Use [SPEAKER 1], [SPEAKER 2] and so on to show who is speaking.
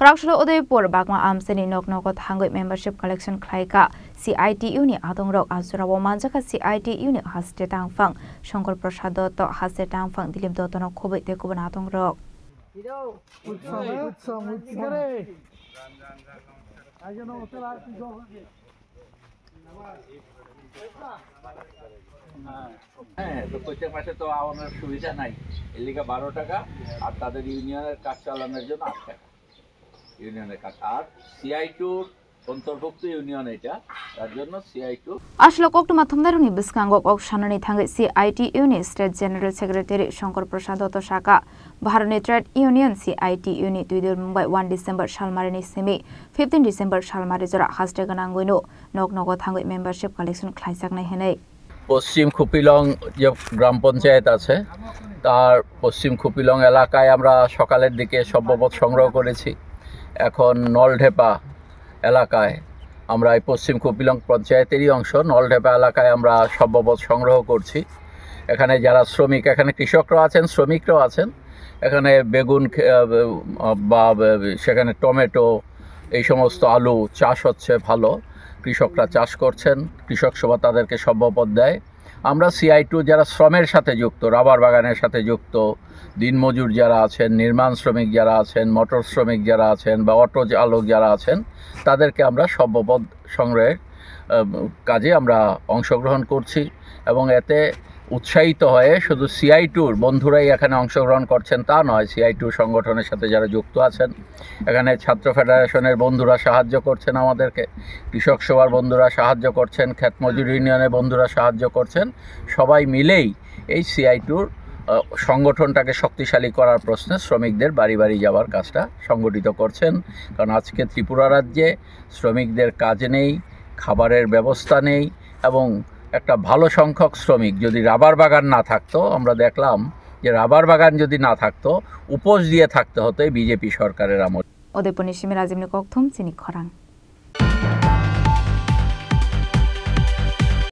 [SPEAKER 1] Karakshalo Udaipur Bagma Amseni Nok Nokot Hangoi Membership Collection Klaika CITU ni Adongrok Azurawo Manjaka CITU ni Haste Tangfang Shankar Prasad to Haste Tangfang Dilim Dotono Kobe de Kuban Adongrok
[SPEAKER 2] প্রত্যেক মাসে তো আমার সুবিধা নাই এর লিগে 12 টাকা আর তাদের ইউনিয়নের কাজ চালানোর জন্য 8 টাকা ইউনিয়নের কাজ আর CI2 অন্তর্ভুক্ত ইউনিয়ন এটা তার জন্য CI2
[SPEAKER 1] আসলে কক্ট মাধ্যমদারুনি বিসকাঙ্গক অকশাননি থাঙ্গে CITU নি স্টেট জেনারেল সেক্রেটারি শঙ্কর প্রসাদ দত্ত শাখা ভারতীয় ট্রেড ইউনিয়ন CITU নি 2 মুম্বাই 1 ডিসেম্বর সালমারিনি সেমি 15 ডিসেম্বর সালমারি জরা হাস্টে গানাঙ্গইনো নক নক থাঙ্গই মেম্বারশিপ কালেকশন খাইসাকনাই হেনাই
[SPEAKER 2] পশ্চিম খুপিলং যে গ্রাম পঞ্চায়েত আছে তার পশ্চিম খুপিলং এলাকায় আমরা সকালের দিকে সভ্যপদ সংগ্রহ করেছি এখন নলঢেপা এলাকায় আমরা এই পশ্চিম খুপিলং পঞ্চায়েতেরই অংশ নলঢেপা এলাকায় আমরা সভ্যপদ সংগ্রহ করছি এখানে যারা শ্রমিক এখানে কৃষকরাও আছেন শ্রমিকরাও আছেন এখানে বেগুন বা সেখানে টমেটো এই সমস্ত আলু চাষ হচ্ছে ভালো কৃষকরা চাষ করছেন কৃষক সভা তাদেরকে সভ্যপদ দেয় আমরা CI2 যারা শ্রমের সাথে যুক্ত রাবার বাগানের সাথে যুক্ত দিনমজুর যারা আছেন নির্মাণ শ্রমিক যারা আছেন মোটর শ্রমিক যারা আছেন বা অটো চালক যারা আছেন তাদেরকে আমরা সভ্যপদ সংগ্রহের কাজে আমরা অংশগ্রহণ করছি এবং এতে উৎসাহিত হয়ে শুধু CI2-র বন্ধুরাই এখানে অংশগ্রহণ করছেন তা নয় CI2 সংগঠনের সাথে যারা যুক্ত আছেন এখানে ছাত্র ফেডারেশনের বন্ধুরা সাহায্য করছেন আমাদেরকে কৃষক সভার বন্ধুরা সাহায্য করছেন ক্ষেত মজুর ইউনিয়নের বন্ধুরা সাহায্য করছেন সবাই মিলেই এই CI2-র সংগঠনটাকে শক্তিশালী করার প্রশ্নে শ্রমিকদের বাড়ি বাড়ি যাওয়ার কাজটা সংগঠিত করছেন কারণ আজকে ত্রিপুরা রাজ্যে শ্রমিকদের কাজ নেই খাবারের ব্যবস্থা নেই এবং একটা ভালো সংখ্যক শ্রমিক যদি রাবার বাগান না থাকতো আমরা দেখলাম যে রাবার বাগান যদি না থাকতো উপোস দিয়ে থাকতে হতো বিজেপি সরকারের আমলে
[SPEAKER 1] ওদের পনিশিমে রাজিমনি ককথুম চিনি খরাং